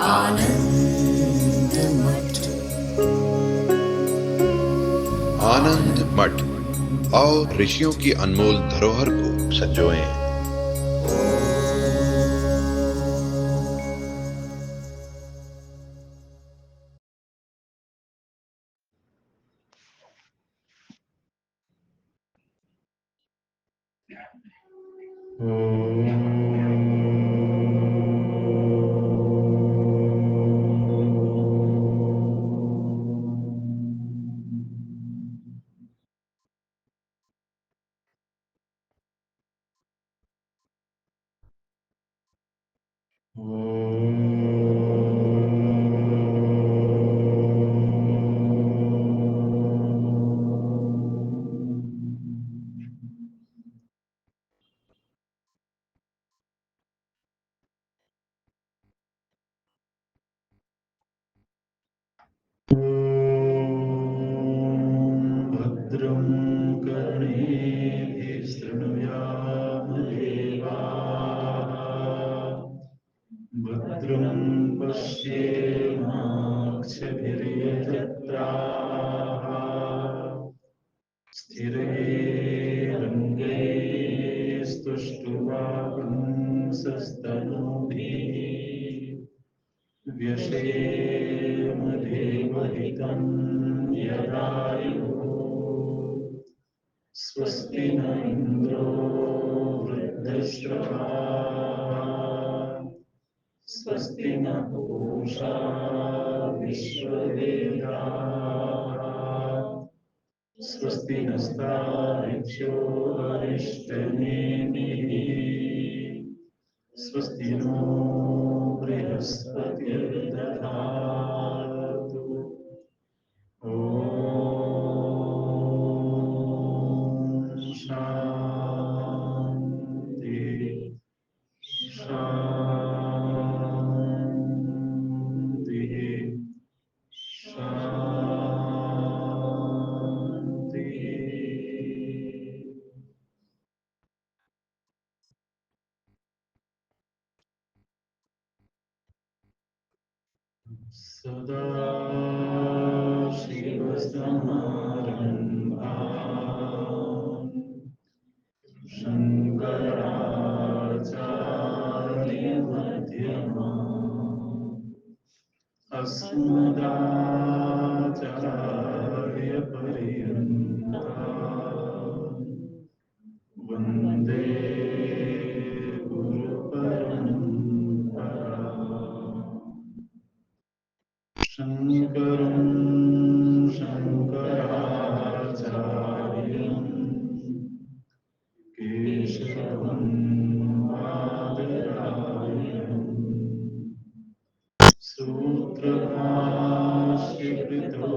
आनंद मठ। आनंद मठ और ऋषियों की अनमोल धरोहर को संजोएं। भद्रं कर्णेभिः शृणुयामदेवाः भद्रं पश्येमाक्षभिर्यजत्राः स्थिरैरङ्गैस्तुष्टुवापुंसस्तनूभिः व्यशेमदेवहितं यदायुः स्वस्ति न इन्द्रो वृद्धश्रवाः स्वस्ति न पूषा विश्ववेदाः स्वस्ति नस्तार्क्ष्यो अरिष्टनेमिः स्वस्ति नो बृहस्पतिर्दधातु ॐ शान्ति शान्तिः शान्तिः। सदाशिवसमारम्भाम् शङ्कराचार्यमध्यमाम् अस्मदाचार्यपर्यन्ताम् वन्दे गुरुपरम्पराम्। शङ्करं शङ्कराचार्यम् केशवं बादरायणम् सूत्रभाष्यकृतो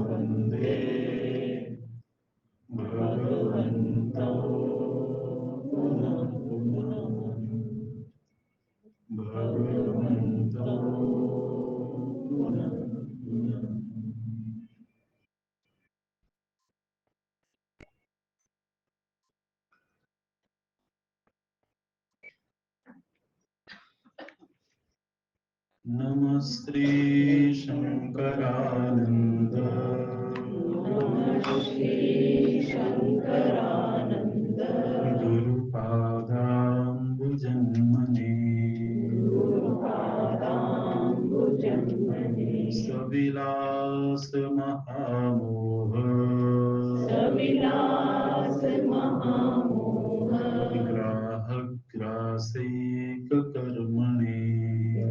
वन्दे भगवन्तौ पुनः पुनः भगवन्तौ पुनः पुनः। नमस्ते शङ्करानन्द शङ्करानन्द गुरुपादाम्बुजन्मने गुरुपादाम्बुजन्मने सविलास महामोह सविलास महामोह ग्राहग्रासैककर्मणे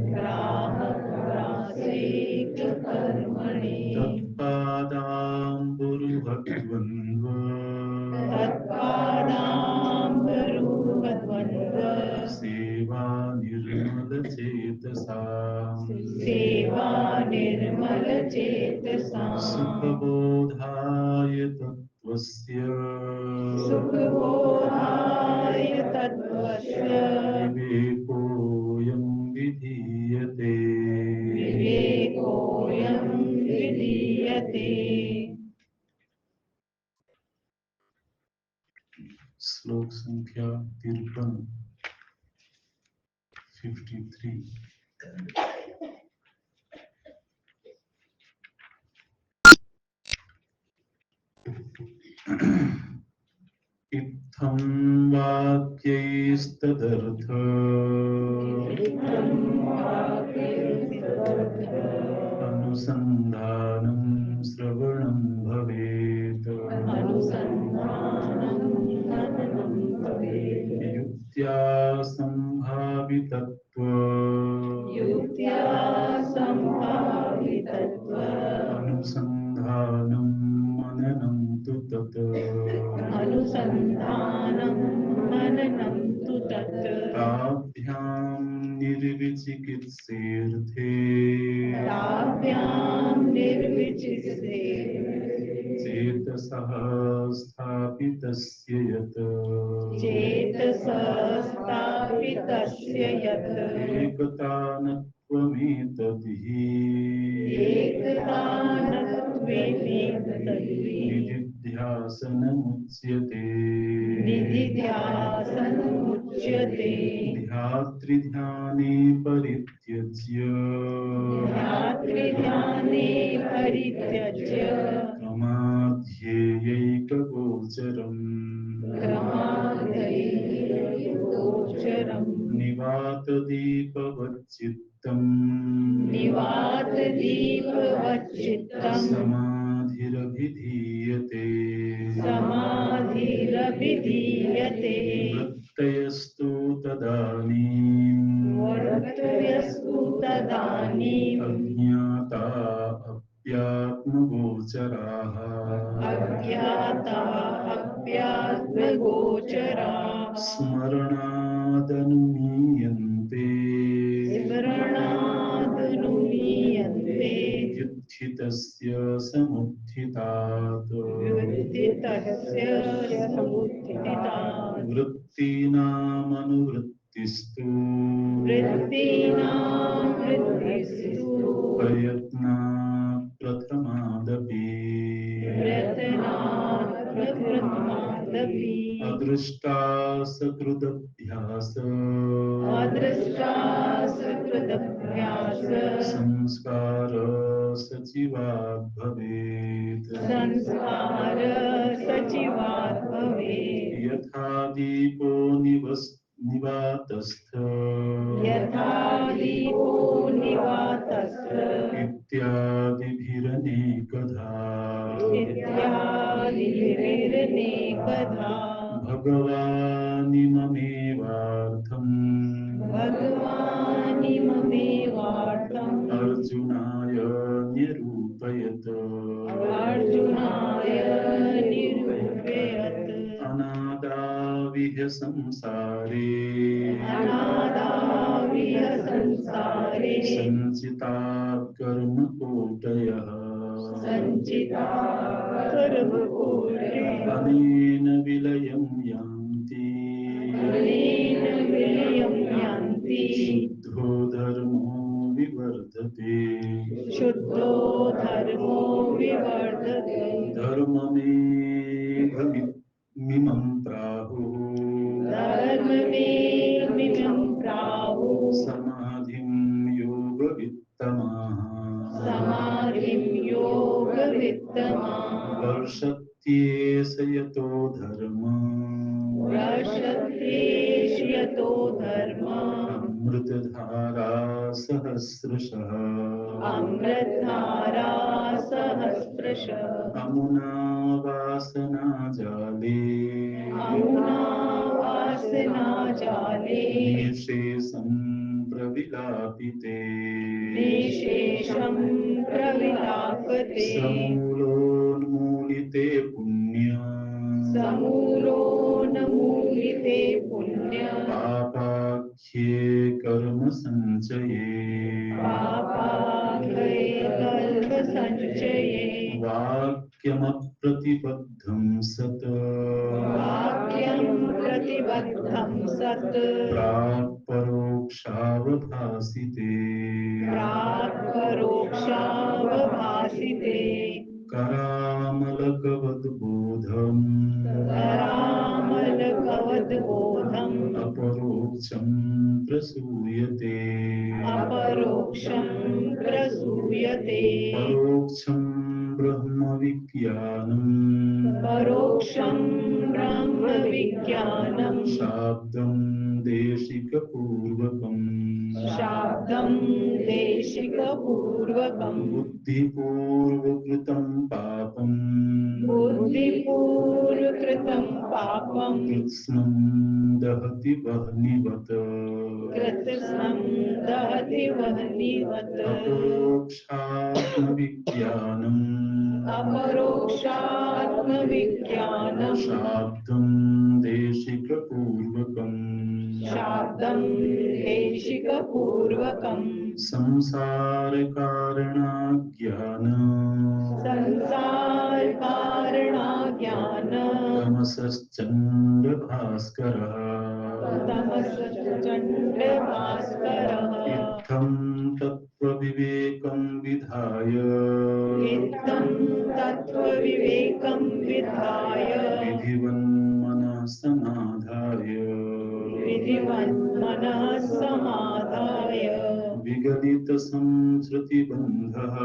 ग्राहग्रासैककर्मणि तत्पादाम्बुरुहद्वन्द्व तत्पादाम्बरुहद्वन्द्व सेवा निर्मलचेतसा सेवा निर्मलचेतसा सुखबोधाय तत्त्वस्य सुखबोधाय तत्त्वस्य विवेकोऽयं विधीयते विवेकोऽयं विधीयते। श्लोक संख्या 53 53। इत्थं वाक्यैस्तदर्थ अनुसन्धानं श्रवणं भवेत् युक्त्या सम्भावितत्व युक्त्या संभावितत्व अनुसन्धानं मननं तु तत् अनुसन्धानं मननं तु तत् ताभ्यां निर्विचिकित्सेऽर्थे ताभ्यां निर्विचित्से चेतसः स्थापितस्य यत् चेतसः स्थापितस्य यत् एकतानत्वमेतद्हि एकतानत्वेति निदिध्यासनमुच्यते निधिध्यासनमुच्यते ध्यातृध्याने परित्यज्य ध्यात्रिध्याने परित्यज्य क्रमाध्येयैकगोचरम् क्रमागोचरम् निवातदीपवच्चित्तम् निवातदीपवच्चित्तम् समाधिरभिधीयते समाधिरभिधीयते वृत्तयस्तु तदानीम् वर्तयस्तु तदानीम् अज्ञाता अप्यात्मगोचराः अज्ञाता अप्यात्मगोचराः स्मरणादनुमीयन्ते स्मरणादनुमीयन्ते व्युत्थितस्य समुत्थितात् व्युत्थितस्य समुत्थितात् वृत्तीनामनुवृत्तिस्तु वृत्तीनां वृत्तिस्तु प्रयत्नात् प्रथमादपि प्रयत्नात् प्रथमादपि अदृष्टा सकृदभ्यास अदृष्टा सकृदभ्यास संस्कार सचिवात् भवेत् संस्कार सचिवात् भवेत् यथा दीपो निवातस्थ यथा दीपो निवातस्थ इत्यादिभिरनेकधा इत्यादिभिरनेकधा भगवानिममेवार्थम् भगवानिममेवार्थम् अर्जुनाय निरूपयत् अर्जुनाय निरूपयत् अनादाविह संसारे अनादाविह संसारे सञ्चितात् कर्मकोटयः सञ्चिता सर्वकोटि अनेन विलयं यान्ति अनेन विलयं यान्ति शुद्धो धर्मो विवर्धते शुद्धो धर्मो विवर्धते धर्ममेघमिमं प्राहुः धर्ममेमिमं प्राहुः समाधिं योगवित्तमाः समाधिं योगवित्तमाः वर्षत्येष यतो धर्म प्रशस्तेष्यतो धर्म अमृतधारा सहस्रशः अमृतधारा सहस्रशः अमुना वासनाजाले अमुना वासनाजाले निःशेषं प्रविलापिते निःशेषं प्रविलापते समूलोन्मूलिते पुण्य समूलोन्मूलिते पुण्य पापाख्ये कर्म संचये पापाक्षये कल्पसञ्चये वाक्यमप्रतिबद्धं सत् वाक्यं प्रतिबद्धं सत् प्राक्परोक्षावभासिते प्राक्परोक्षावभासिते करामलकवद्बोधम् करामलकवद्बोधम् अपरोक्षं प्रसूयते अपरोक्षं प्रसूयते परोक्षं ब्रह्मविज्ञानम् परोक्षं अपरोक्षं ब्रह्म विज्ञानं शाब्दं देशिकपूर्वकम् शाब्दं देशिकपूर्वकं बुद्धिपूर्वकृतं पापम् बुद्धिपूर्वकृतं पापं कृत्स्नं दहति वह्निवत् कृत्स्नं दहति वह्निवत् अपरोक्षात्मविज्ञानम् अपरोक्षात्मविज्ञानं शाब्दं देशिकपूर्वकम् शाब्दं देशिकपूर्वकं संसारकारणाज्ञान संसारकारणाज्ञान तमसश्चन्द्रभास्करः तमसश्चण्डभास्करः इत्थं तत्त्वविवेकं विधाय इत्थं तत्त्वविवेकं विधाय विधिवन्मनः समाधाय विधिवन्मनः समाधाय विगलितसंसृतिबन्धः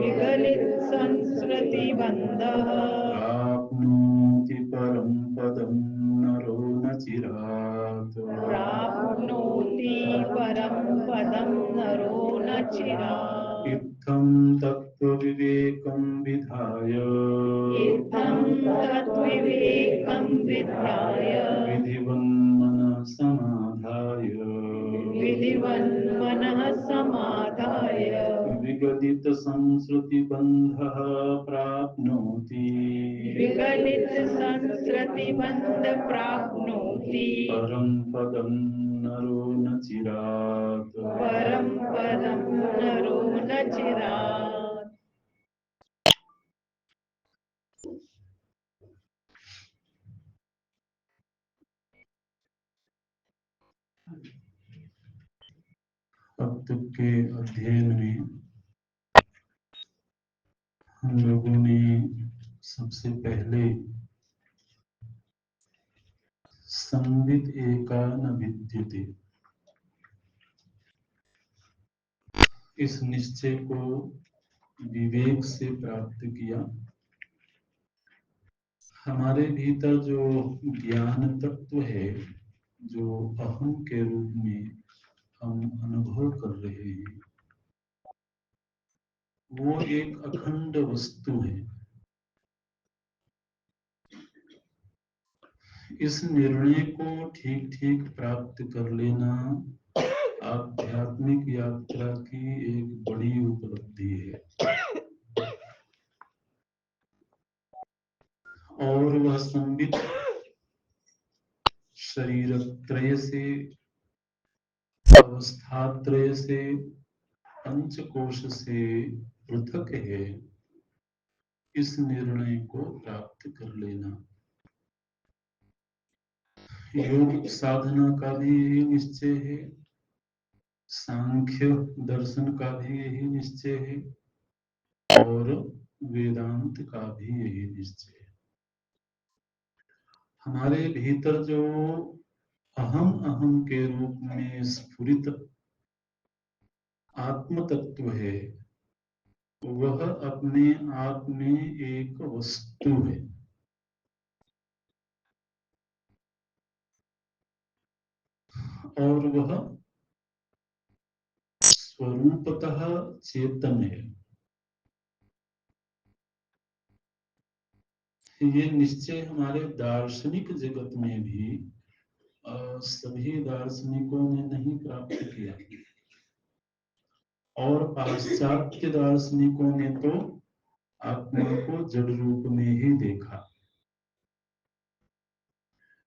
विगलितसंसृतिबन्धः प्राप्नोति परं पदं नरो न चिरात् प्राप्नोति परं पदं नरो न चिरात् इत्थं तत्त्वविवेकं विधाय इत्थं तद्विवेकं विधाय विधिवन्मनः समाधाय विधिवन्मनः समाधाय विगलितसंसृतिबन्धः प्राप्नोति विगलितसंसृतिबन्ध प्राप्नोति परं पदं नरो न चिरात् परं पदं नरो न चिरात् अब तक के अध्ययन में हम लोगों ने सबसे पहले संविद एका न विद्यते इस निश्चय को विवेक से प्राप्त किया। हमारे भीतर जो ज्ञान तत्व है, जो अहम के रूप में हम अनुभव कर रहे हैं, वो एक अखंड वस्तु है। इस निर्णय को ठीक ठीक प्राप्त कर लेना आध्यात्मिक यात्रा की एक बड़ी उपलब्धि है। और वह संबित शरीर त्रय से, अवस्थात्रय से, पंचकोश से पृथक है। इस निर्णय को प्राप्त कर लेना योग साधना का भी यही निश्चय है, सांख्य दर्शन का भी यही निश्चय है, और वेदांत का भी यही निश्चय है। हमारे भीतर जो अहम अहम के रूप में स्फुरित आत्म तत्व है, वह अपने आप में एक वस्तु है। और वह स्वरूपतः चेतन है। ये निश्चय हमारे दार्शनिक जगत में भी सभी दार्शनिकों ने नहीं प्राप्त किया, और पाश्चात्य दार्शनिकों ने तो आत्मा को जड़ रूप में ही देखा।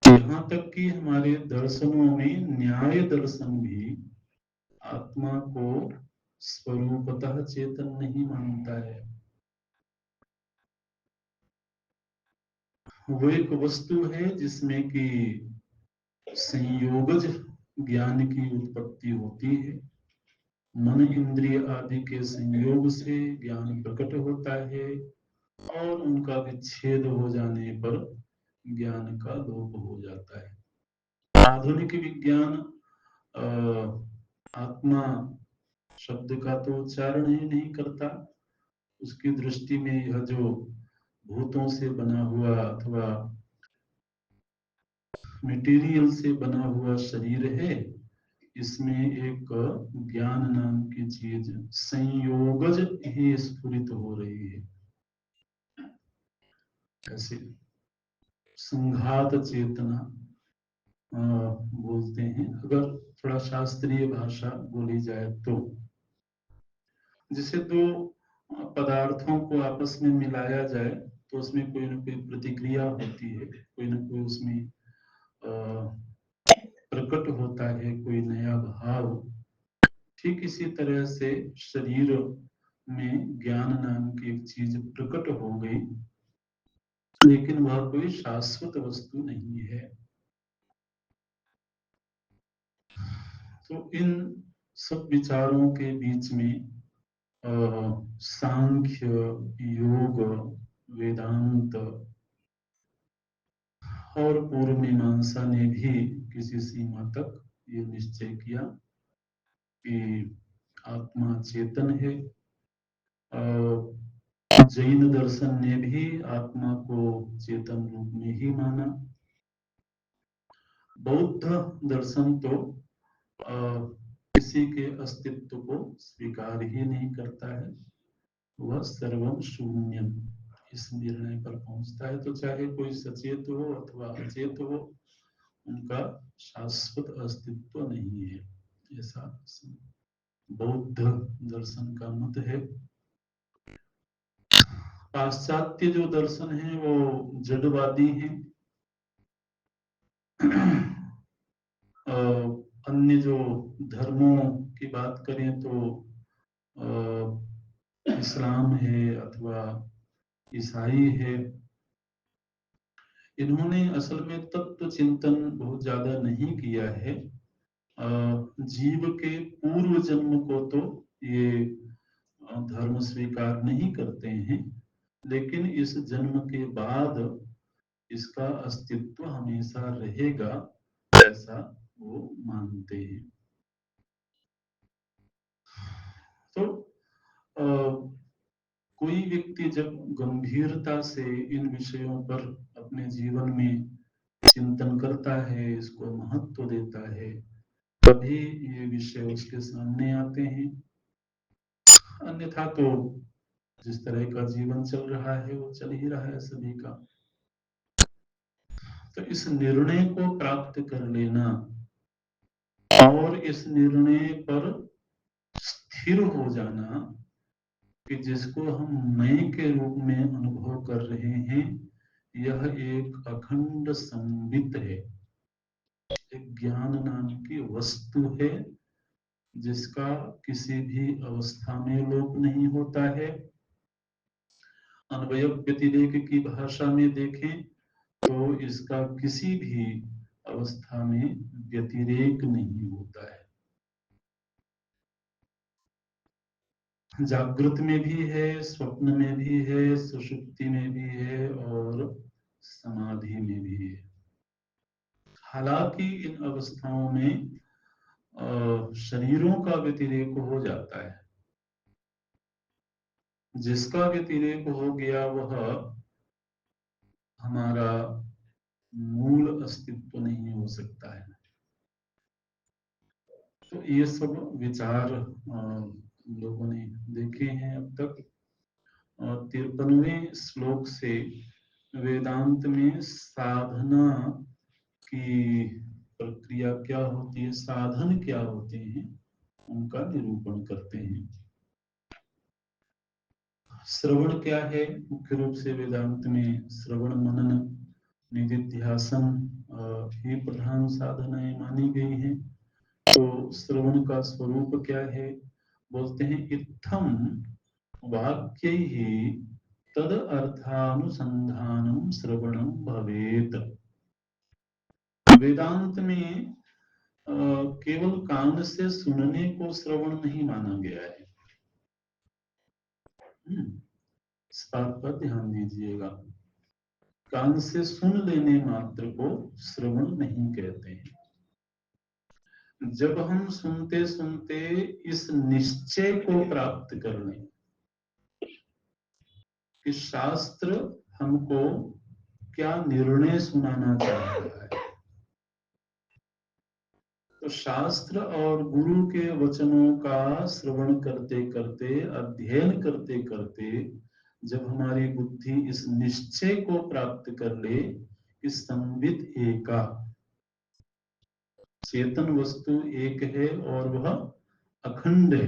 यहाँ तक कि हमारे दर्शनों में न्याय दर्शन भी आत्मा को स्वरूपतः चेतन नहीं मानता है। वो एक वस्तु है जिसमें कि संयोगज ज्ञान की उत्पत्ति होती है। मन इंद्रिय आदि के संयोग से ज्ञान प्रकट होता है, और उनका विच्छेद हो जाने पर ज्ञान का लोप हो जाता है। आधुनिक विज्ञान आत्मा शब्द का तो उच्चारण ही नहीं करता। उसकी दृष्टि में यह जो भूतों से बना हुआ अथवा मटेरियल से बना हुआ शरीर है, इसमें एक ज्ञान नाम की चीज संयोगज ही स्फुरित हो रही है। ऐसे संघात चेतना बोलते हैं, अगर थोड़ा शास्त्रीय भाषा बोली जाए तो। जैसे दो पदार्थों को आपस में मिलाया जाए तो उसमें कोई ना कोई प्रतिक्रिया होती है, कोई ना कोई उसमें प्रकट होता है कोई नया भाव। ठीक इसी तरह से शरीर में ज्ञान नाम की एक चीज प्रकट हो गई, लेकिन वह कोई शाश्वत वस्तु नहीं है। तो इन सब विचारों के बीच में सांख्य, योग, वेदांत और पूर्व मीमांसा ने भी किसी सीमा तक ये निश्चय किया कि आत्मा चेतन है। जैन दर्शन ने भी आत्मा को चेतन रूप में ही माना। बौद्ध दर्शन तो किसी के अस्तित्व को स्वीकार ही नहीं करता है, वह सर्वम शून्यम इस निर्णय पर पहुंचता है। तो चाहे कोई सचेत हो अथवा अचेत हो, उनका शाश्वत अस्तित्व नहीं है, ऐसा बौद्ध दर्शन का मत है। पाश्चात्य जो दर्शन है वो जड़वादी हैं। अन्य जो धर्मों की बात करें तो इस्लाम है अथवा ईसाई है, इन्होंने असल में तत्व चिंतन बहुत ज्यादा नहीं किया है। जीव के पूर्व जन्म को तो ये धर्म स्वीकार नहीं करते हैं, लेकिन इस जन्म के बाद इसका अस्तित्व हमेशा रहेगा, ऐसा वो मानते हैं। तो कोई व्यक्ति जब गंभीरता से इन विषयों पर अपने जीवन में चिंतन करता है, इसको महत्व देता है, तभी ये विषय उसके सामने आते हैं। अन्यथा तो जिस तरह का जीवन चल रहा है वो चल ही रहा है सभी का। तो इस निर्णय को प्राप्त कर लेना और इस निर्णय पर स्थिर हो जाना कि जिसको हम मैं के रूप में अनुभव कर रहे हैं, यह एक अखंड संबित है, एक ज्ञान नाम की वस्तु है जिसका किसी भी अवस्था में लोप नहीं होता है। अन्वय व्यतिरेक की भाषा में देखें तो इसका किसी भी अवस्था में व्यतिरेक नहीं होता है। जागृत में भी है, स्वप्न में भी है, सुषुप्ति में भी है और समाधि में भी है। हालांकि इन अवस्थाओं में शरीरों का व्यतिरेक हो जाता है। जिसका व्यतिरेक हो गया वह हमारा मूल अस्तित्व नहीं हो सकता है। तो ये सब विचार लोगों ने देखे हैं अब तक। 53वें श्लोक से वेदांत में साधना की प्रक्रिया क्या होती है, साधन क्या होते हैं, उनका निरूपण करते हैं। श्रवण क्या है? मुख्य रूप से वेदांत में श्रवण मनन निधिध्यासन ही प्रधान साधनाएं मानी गई हैं। तो श्रवण का स्वरूप क्या है? बोलते हैं इत्थम वाक्य ही तद अर्थानुसंधानम श्रवणम भवेत। वेदांत में केवल कान से सुनने को श्रवण नहीं माना गया है। इस बात पर ध्यान दीजिएगा। कान से सुन लेने मात्र को श्रवण नहीं कहते हैं। जब हम सुनते सुनते इस निश्चय को प्राप्त कर लें कि शास्त्र हमको क्या निर्णय सुनाना चाह रहा है। तो शास्त्र और गुरु के वचनों का श्रवण करते करते, अध्ययन करते करते जब हमारी बुद्धि इस निश्चय को प्राप्त कर ले कि संवित एका, चेतन वस्तु एक है और वह अखंड है,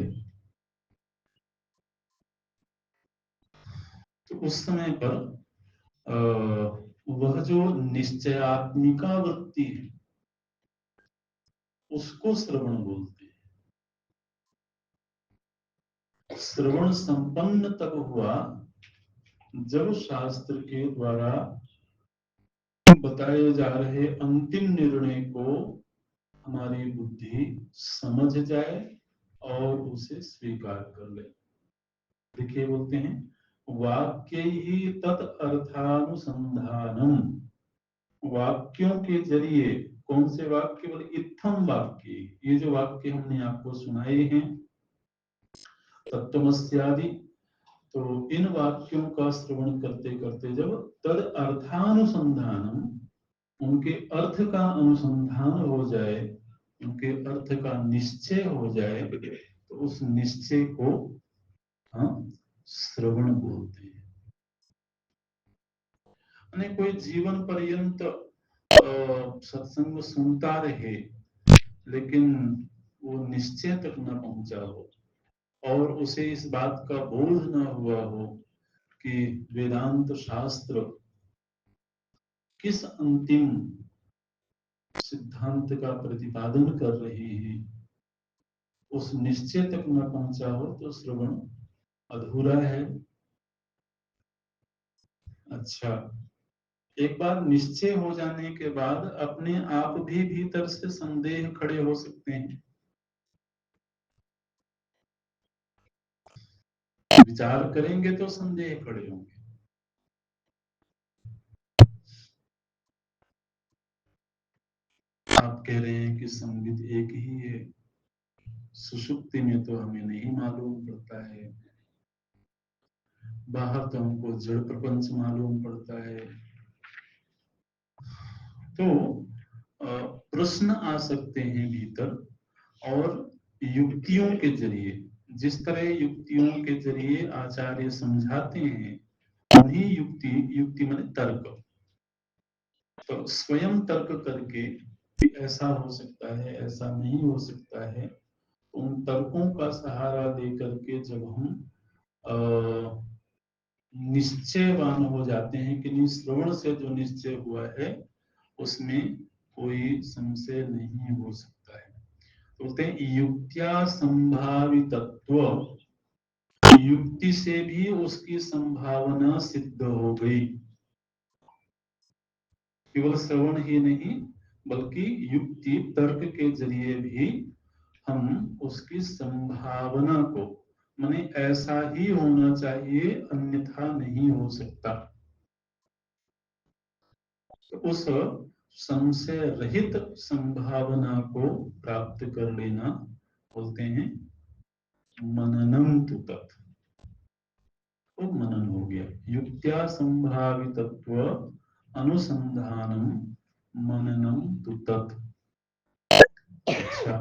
तो उस समय पर वह जो निश्चयात्मिका वृत्ति है उसको श्रवण बोलते हैं। श्रवण संपन्न तब हुआ जब शास्त्र के द्वारा बताए जा रहे अंतिम निर्णय को हमारी बुद्धि समझ जाए और उसे स्वीकार कर ले। देखिए बोलते हैं वाक्य ही तत् अर्थानुसंधानम, वाक्यों के जरिए, कौन से वाक्य, बोले इत्थम वाक्य, ये जो वाक्य हमने आपको सुनाए हैं तत्वमस्यादि, तो इन वाक्यों का श्रवण करते करते जब तद अर्थानुसंधानम, उनके अर्थ का अनुसंधान हो जाए, उनके अर्थ का निश्चय हो जाए, तो उस निश्चय को हम श्रवण बोलते हैं। यानी कोई जीवन पर्यंत सत्संग सुनता रहे लेकिन वो निश्चय तक न पहुंचा हो और उसे इस बात का बोध न हुआ हो कि वेदांत शास्त्र किस अंतिम सिद्धांत का प्रतिपादन कर रहे हैं, उस निश्चय तक न पहुंचा हो तो श्रवण अधूरा है। अच्छा, एक बार निश्चय हो जाने के बाद अपने आप भी भीतर से संदेह खड़े हो सकते हैं। विचार करेंगे तो संदेह खड़े होंगे। आप कह रहे हैं कि संगीत एक ही है, सुषुप्ति में तो हमें नहीं मालूम पड़ता है, बाहर तो हमको जड़ प्रपंच मालूम पड़ता है। तो प्रश्न आ सकते हैं भीतर और युक्तियों के जरिए, जिस तरह युक्तियों के जरिए आचार्य समझाते हैं उन्हीं युक्ति माने तर्क, तो स्वयं तर्क करके ऐसा हो सकता है, ऐसा नहीं हो सकता है, उन तर्कों का सहारा लेकर के जब हम निश्चयवान हो जाते हैं कि श्रवण से जो निश्चय हुआ है उसमें कोई संशय नहीं हो सकता है। तो बोलते हैं युक्त्या संभावितत्व, युक्ति से भी उसकी संभावना सिद्ध हो गई। केवल श्रवण ही नहीं बल्कि युक्ति तर्क के जरिए भी हम उसकी संभावना को, माने ऐसा ही होना चाहिए अन्यथा नहीं हो सकता, तो उस संशय रहित संभावना को प्राप्त कर लेना बोलते हैं मननम तु तत्। तो मनन हो गया, युक्त्या संभावितत्व अनुसंधानम मननम तु तत्। अच्छा,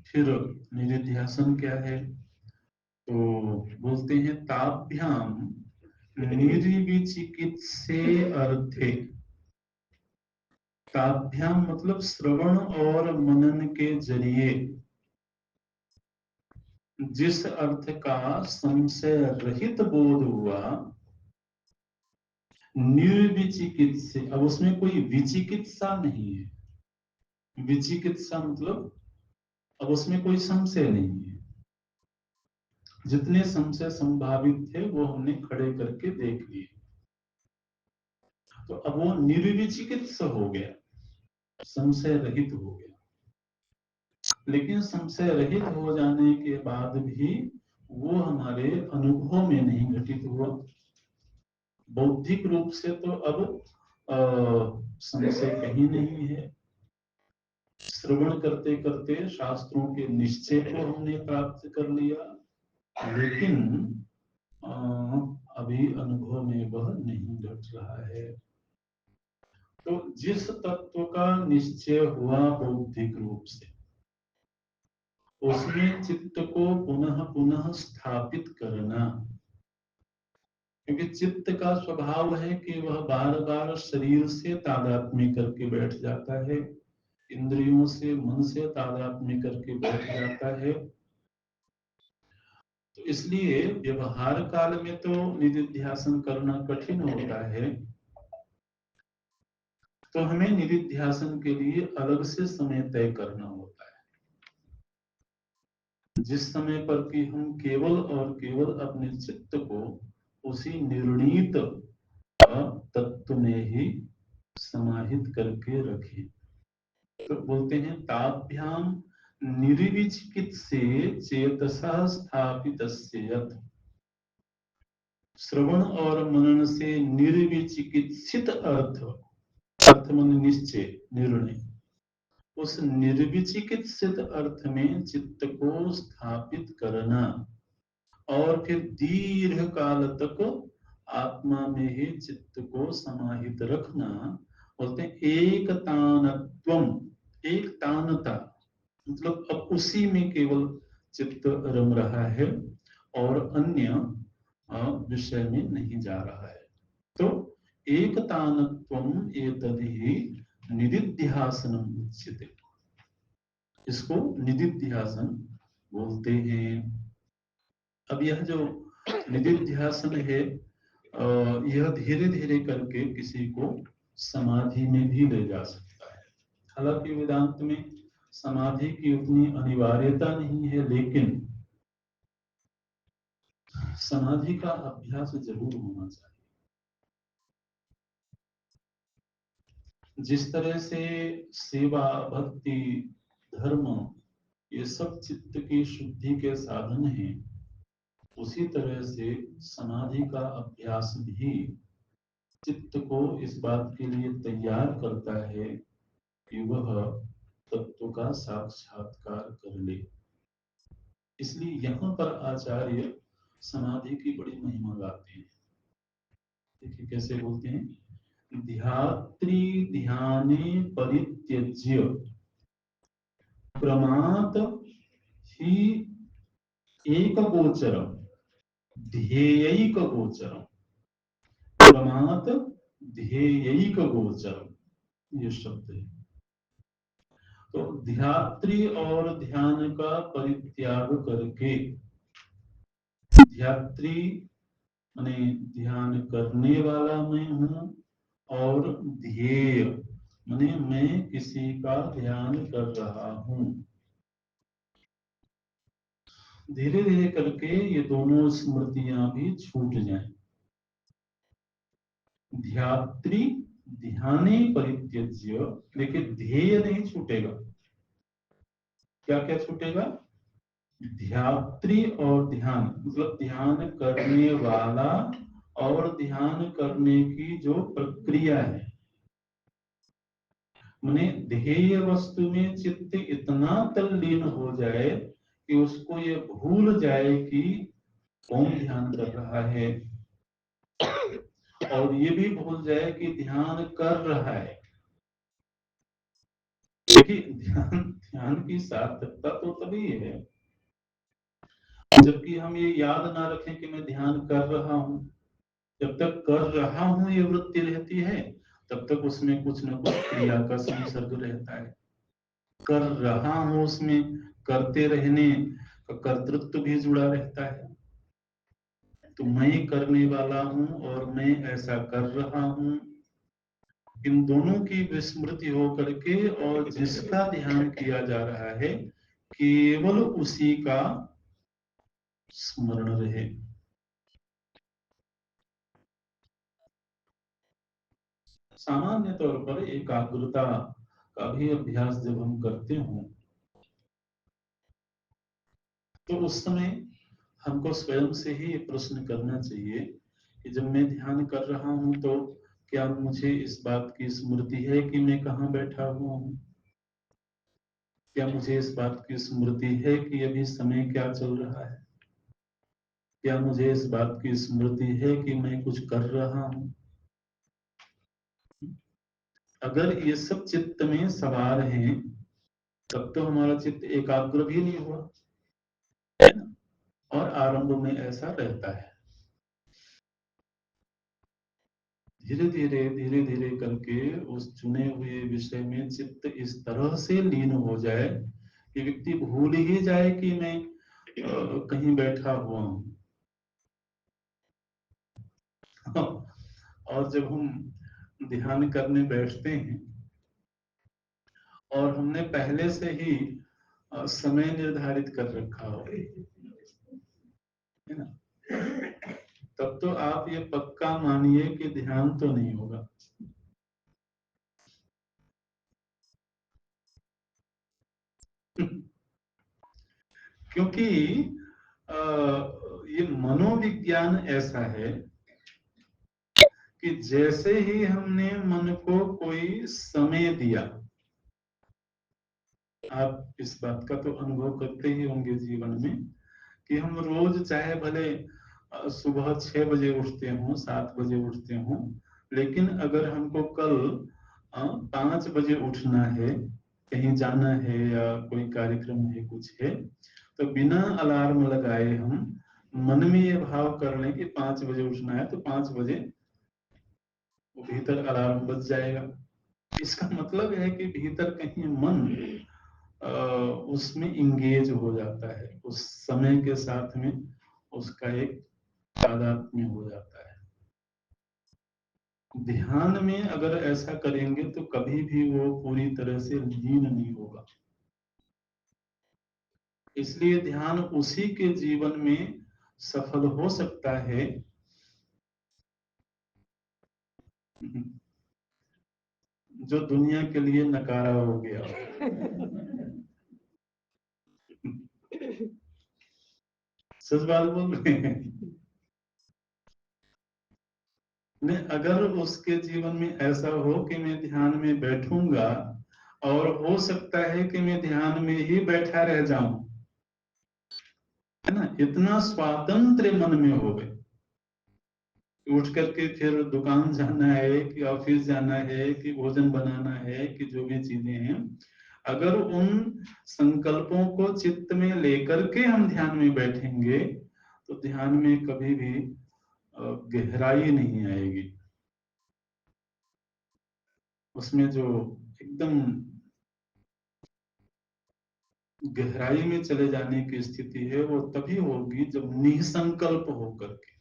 फिर निधिध्यासन क्या है? तो बोलते हैं ताभ्याम निर्विचिकित्से अर्थे, ताभ्याम मतलब श्रवण और मनन के जरिए जिस अर्थ का संशय रहित बोध हुआ, निर्विचिकित्से, अब उसमें कोई विचिकित्सा नहीं है। विचिकित्सा मतलब अब उसमें कोई संशय नहीं है, जितने संशय संभावित थे वो हमने खड़े करके देख लिए, तो अब वो निर्विचिकित्स हो गया, संशय रहित हो गया। लेकिन संशय रहित हो जाने के बाद भी वो हमारे अनुभव में नहीं घटित हुआ। बौद्धिक रूप से तो अब संशय कहीं नहीं है। श्रवण करते करते शास्त्रों के निश्चय को हमने प्राप्त कर लिया, लेकिन अभी अनुभव में वह नहीं घट रहा है। तो जिस तत्व का निश्चय हुआ बौद्धिक रूप से, उसमें चित्त को पुनः पुनः स्थापित करना, क्योंकि चित्त का स्वभाव है कि वह बार बार शरीर से तादात्म्य करके बैठ जाता है, इंद्रियों से, मन से तादात्म्य करके बैठ जाता है। तो इसलिए व्यवहार काल में तो निधिध्यासन करना कठिन होता है, तो हमें निधिध्यासन के लिए अलग से समय तय करना होता है, जिस समय पर कि हम केवल और केवल अपने चित्त को उसी निर्णीत तत्व में ही समाहित करके रखें। तो बोलते हैं ताभ्याम निर्विचिकित्से चेतसा स्थापितस्य यत्। श्रवण और मनन से निर्विचिकित्सित अर्थ मन निश्चय, निर्णय, उस निर्विचिकित्सित अर्थ में चित्त को स्थापित करना और फिर दीर्घ काल तक आत्मा में ही चित्त को समाहित रखना, बोलते हैं एक तानत्वम, एक तानता, मतलब अब उसी में केवल चित्त रम रहा है और अन्य विषय में नहीं जा रहा है। तो एक तानत्वम एतदिहि निदिध्यासनम उच्यते, इसको निदिध्यासन बोलते हैं। अब यह जो निदिध्यासन है, यह धीरे धीरे करके किसी को समाधि में भी ले जा सकता है। हालांकि वेदांत में समाधि की उतनी अनिवार्यता नहीं है, लेकिन समाधि का अभ्यास जरूर होना चाहिए। जिस तरह से सेवा, भक्ति, धर्म ये सब चित्त की शुद्धि के साधन हैं, उसी तरह से समाधि का अभ्यास भी चित्त को इस बात के लिए तैयार करता है कि वह तत्व का साक्षात्कार कर ले। इसलिए यहाँ पर आचार्य समाधि की बड़ी महिमा गाते हैं। देखिए कैसे बोलते हैं, ध्यात्री ध्याने परित्यज्य प्रमाद ही एक गोचरम ध्येयैक गोचरम, प्रमाद ध्येयैक गोचरम, ये शब्द है। तो ध्यात्री और ध्यान का परित्याग करके, ध्यात्री माने ध्यान करने वाला मैं हूं, और ध्येय माने मैं किसी का ध्यान कर रहा हूं। धीरे धीरे करके ये दोनों स्मृतियां भी छूट जाएं। ध्यात्री ध्याने परित्यज्य, लेकिन ध्येय नहीं छूटेगा। क्या क्या छूटेगा? ध्यात्री और ध्यान, मतलब ध्यान करने वाला और ध्यान करने की जो प्रक्रिया है, माने ध्येय वस्तु में चित्त इतना तल्लीन हो जाए कि उसको ये भूल जाए कि कौन ध्यान कर रहा है, और ये भी भूल जाए कि ध्यान कर रहा है। देखिए ध्यान ध्यान की सार्थकता तो तभी है जबकि हम ये याद ना रखें कि मैं ध्यान कर रहा हूं। जब तक कर रहा हूं ये वृत्ति रहती है, तब तक उसमें कुछ न कुछ क्रिया का संसर्ग रहता है। कर रहा हूं, उसमें करते रहने का कर्तृत्व भी जुड़ा रहता है। तो मैं करने वाला हूं और मैं ऐसा कर रहा हूं, इन दोनों की विस्मृति हो करके और जिसका ध्यान किया जा रहा है केवल उसी का स्मरण रहे। सामान्य तौर पर एकाग्रता का भी अभ्यास जब हम करते हों, तो उस समय हमको स्वयं से ही ये प्रश्न करना चाहिए कि जब मैं ध्यान कर रहा हूं तो क्या मुझे इस बात की स्मृति है कि मैं कहाँ बैठा हुआ हूँ? क्या मुझे इस बात की स्मृति है कि अभी समय क्या चल रहा है? क्या मुझे इस बात की स्मृति है कि मैं कुछ कर रहा हूं? अगर ये सब चित्त में सवार हैं तब तो हमारा चित्त एकाग्र भी नहीं हुआ, है ना? और आरंभ में ऐसा रहता है। धीरे धीरे करके उस चुने हुए विषय में चित्त इस तरह से लीन हो जाए कि व्यक्ति भूल ही जाए कि मैं कहीं बैठा हुआ हूं। और जब हम ध्यान करने बैठते हैं और हमने पहले से ही समय निर्धारित कर रखा हो, है ना, तब तो आप ये पक्का मानिए कि ध्यान तो नहीं होगा। क्योंकि ये मनोविज्ञान ऐसा है कि जैसे ही हमने मन को कोई समय दिया, आप इस बात का तो अनुभव करते ही होंगे जीवन में कि हम रोज चाहे भले सुबह 6 बजे उठते हों, 7 बजे उठते हों, लेकिन अगर हमको कल 5 बजे उठना है, कहीं जाना है या कोई कार्यक्रम है, कुछ है, तो बिना अलार्म लगाए हम मन में ये भाव कर लें कि 5 बजे उठना है, तो 5 बजे वो भीतर अलार्म बज जाएगा। इसका मतलब है कि भीतर कहीं मन उसमें इंगेज हो जाता है, उस समय के साथ में उसका एक तादात्म्य हो जाता है। ध्यान में अगर ऐसा करेंगे तो कभी भी वो पूरी तरह से लीन नहीं होगा। इसलिए ध्यान उसी के जीवन में सफल हो सकता है जो दुनिया के लिए नकारा हो गया। सच बात बोल रहे हैं। नहीं, अगर उसके जीवन में ऐसा हो कि मैं ध्यान में बैठूंगा और हो सकता है कि मैं ध्यान में ही बैठा रह जाऊं, है ना, इतना स्वातंत्र मन में हो गए, उठ करके फिर दुकान जाना है कि ऑफिस जाना है कि भोजन बनाना है कि जो भी चीजें हैं, अगर उन संकल्पों को चित्त में लेकर के हम ध्यान में बैठेंगे तो ध्यान में कभी भी गहराई नहीं आएगी। उसमें जो एकदम गहराई में चले जाने की स्थिति है वो तभी होगी जब निसंकल्प होकर के,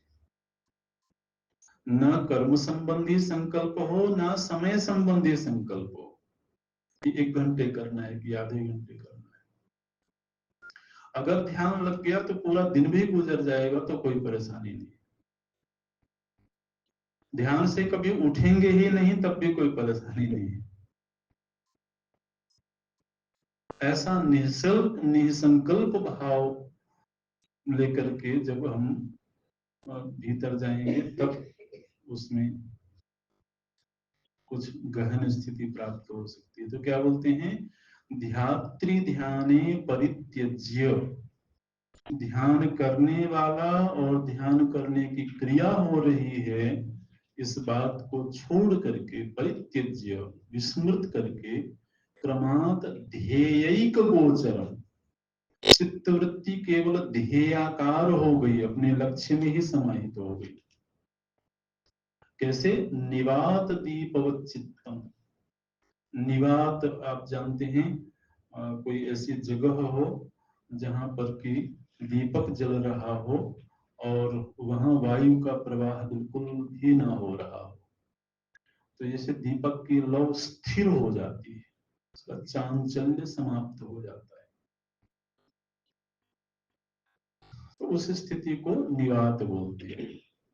न कर्म संबंधी संकल्प हो, न समय संबंधी संकल्प हो कि 1 घंटे करना है कि आधे घंटे करना है। अगर ध्यान लग गया तो पूरा दिन भी गुजर जाएगा तो कोई परेशानी नहीं। ध्यान से कभी उठेंगे ही नहीं तब भी कोई परेशानी नहीं है। ऐसा निसंकल्प भाव लेकर के जब हम भीतर जाएंगे तब उसमें कुछ गहन स्थिति प्राप्त हो सकती है। तो क्या बोलते हैं, ध्यात्री ध्याने परित्यज्य, ध्यान करने वाला और ध्यान करने की क्रिया हो रही है, इस बात को छोड़ करके, परित्यज्य विस्मृत करके, क्रमात् ध्येयैक गोचरम, चित्तवृत्ति केवल ध्येयाकार हो गई, अपने लक्ष्य में ही समाहित हो गई। कैसे? निवात दीपवत चित्तम। निवात आप जानते हैं, कोई ऐसी जगह हो जहां पर कि दीपक जल रहा हो और वहां वायु का प्रवाह बिल्कुल भी ना हो रहा हो, तो जैसे दीपक की लौ स्थिर हो जाती है, उसका चांचल्य समाप्त हो जाता है, तो उस स्थिति को निवात बोलते हैं।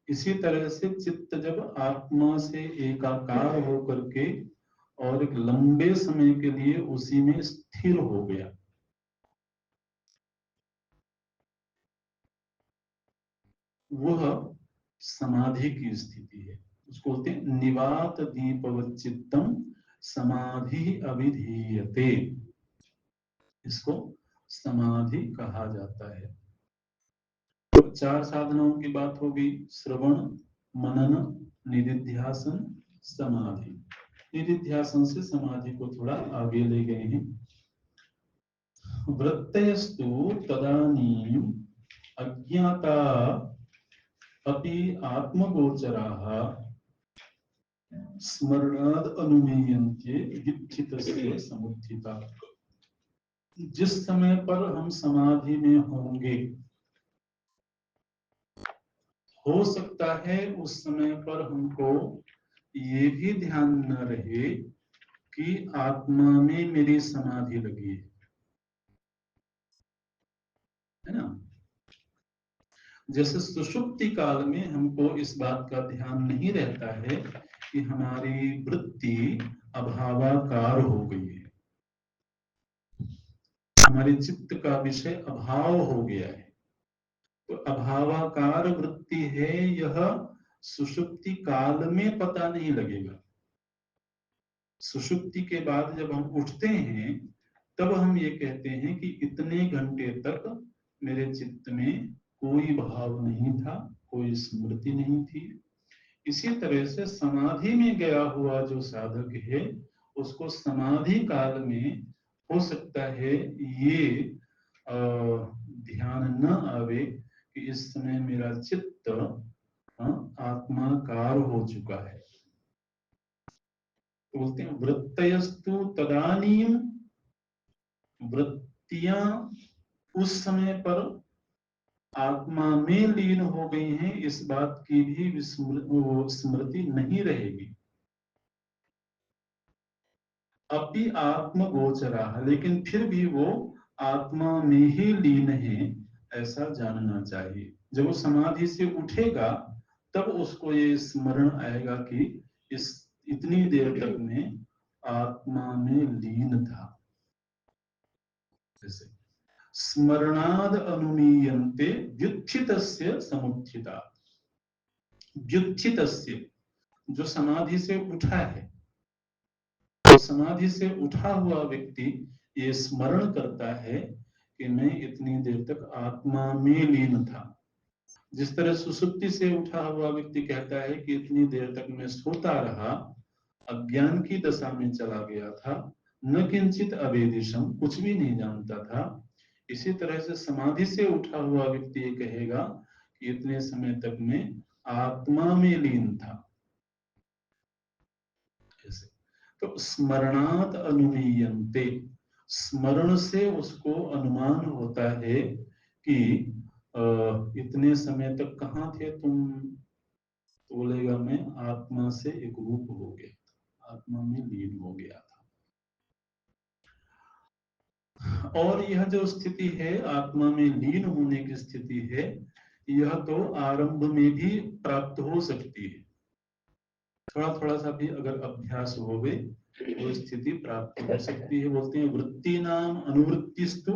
इसी तरह से चित्त जब आत्मा से एकाकार होकर के और एक लंबे समय के लिए उसी में स्थिर हो गया, वह समाधि की स्थिति है। उसको बोलते हैं निवात दीपवच्चित्तम समाधि अभिधीयते। इसको समाधि कहा जाता है। तो तो 4 साधनाओं की बात हो गई, श्रवण, मनन, निधिध्यासन, समाधि। निधिध्यासन से समाधि को थोड़ा आगे ले गए हैं। वृत्तयस्तु तदानीं अज्ञाता अपि आत्मगोचराः स्मरणाद अनुमीयन्ते विच्छितस्य समुत्थिता। जिस समय पर हम समाधि में होंगे, हो सकता है उस समय पर हमको ये भी ध्यान न रहे कि आत्मा में मेरी समाधि लगी है ना। जैसे सुषुप्ति काल में हमको इस बात का ध्यान नहीं रहता है कि हमारी वृत्ति अभावाकार हो गई है, हमारे चित्त का विषय अभाव हो गया है। तो अभावाकार वृत्ति है, यह सुषुप्ति काल में पता नहीं लगेगा। सुषुप्ति के बाद जब हम उठते हैं तब हम ये कहते हैं कि इतने घंटे तक मेरे चित्त में कोई भाव नहीं था, कोई स्मृति नहीं थी। इसी तरह से समाधि में गया हुआ जो साधक है, उसको समाधि काल में हो सकता है ये ध्यान न आवे कि इस समय मेरा चित्त आत्माकार हो चुका है। तो बोलते हैं वृत्तयस्तु तदानीं, वृत्तियां उस समय पर आत्मा में लीन हो गई हैं, इस बात की भी स्मृति नहीं रहेगी। अपि आत्मगोचरा, लेकिन फिर भी वो आत्मा में ही लीन है, ऐसा जानना चाहिए। जब वो समाधि से उठेगा तब उसको ये स्मरण आएगा कि इस इतनी देर तक में आत्मा में लीन था। जैसे स्मरणाद अनुमीयन्ते व्युत्थितस्य समुत्थिता। व्युत्थितस्य, जो समाधि से उठा है, तो समाधि से उठा हुआ व्यक्ति ये स्मरण करता है कि मैं इतनी देर तक आत्मा में लीन था। जिस तरह सुसुप्ति से उठा हुआ व्यक्ति कहता है कि इतनी देर तक मैं सोता रहा, अज्ञान की दशा में चला गया था, न किंचित अवेदिशम, कुछ भी नहीं जानता था। इसी तरह से समाधि से उठा हुआ व्यक्ति ये कहेगा कि इतने समय तक मैं आत्मा में लीन था। ऐसे तो स्मरणात अनुमीयन्ते, स्मरण से उसको अनुमान होता है कि इतने समय तक कहाँ थे तुम। तो बोलेगा मैं आत्मा से एक रूप हो गया, आत्मा में लीन हो गया था। और यह जो स्थिति है आत्मा में लीन होने की स्थिति है, यह तो आरंभ में भी प्राप्त हो सकती है। थोड़ा थोड़ा सा भी अगर अभ्यास हो गए तो स्थिति प्राप्त हो सकती है। बोलते हैं वृत्ति नाम अनुवृत्तिस्तु,